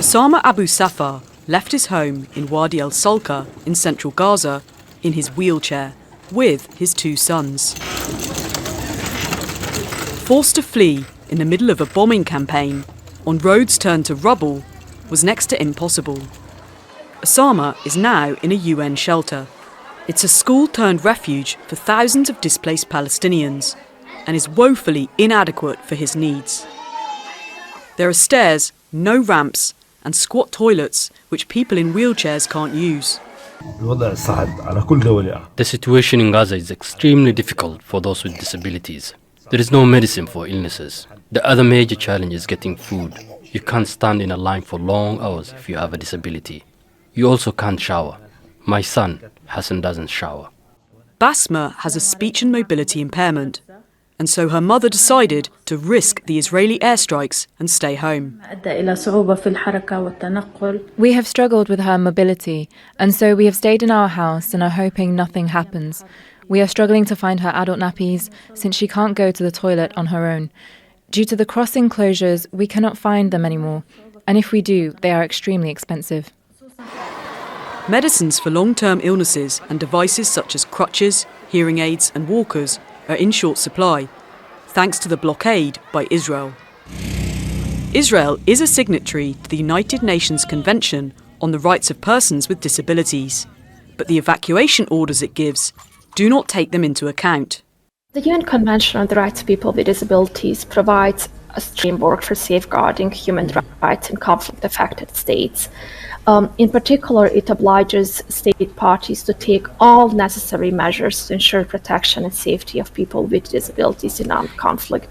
Osama Abu Safar left his home in Wadi al-Salka in central Gaza in his wheelchair with his 2 sons. Forced to flee in the middle of a bombing campaign on roads turned to rubble was next to impossible. Osama is now in a UN shelter. It's a school-turned-refuge for thousands of displaced Palestinians and is woefully inadequate for his needs. There are stairs, no ramps, and squat toilets which people in wheelchairs can't use. The situation in Gaza is extremely difficult for those with disabilities. There is no medicine for illnesses. The other major challenge is getting food. You can't stand in a line for long hours if you have a disability. You also can't shower. My son, Hassan, doesn't shower. Basma has a speech and mobility impairment, and so her mother decided to risk the Israeli airstrikes and stay home. We have struggled with her mobility, and so we have stayed in our house and are hoping nothing happens. We are struggling to find her adult nappies since she can't go to the toilet on her own. Due to the crossing closures, we cannot find them anymore, and if we do, they are extremely expensive. Medicines for long-term illnesses and devices such as crutches, hearing aids and walkers are in short supply, thanks to the blockade by Israel. Israel is a signatory to the United Nations Convention on the Rights of Persons with Disabilities, but the evacuation orders it gives do not take them into account. The UN Convention on the Rights of People with Disabilities provides a framework for safeguarding human rights in conflict-affected states. In particular, it obliges state parties to take all necessary measures to ensure protection and safety of people with disabilities in armed conflict.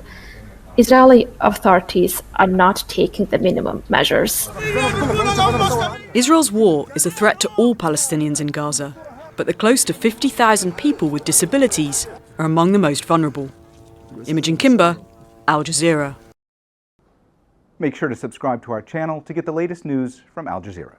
Israeli authorities are not taking the minimum measures. Israel's war is a threat to all Palestinians in Gaza, but the close to 50,000 people with disabilities are among the most vulnerable. Imogen, Kimber, Al Jazeera. Make sure to subscribe to our channel to get the latest news from Al Jazeera.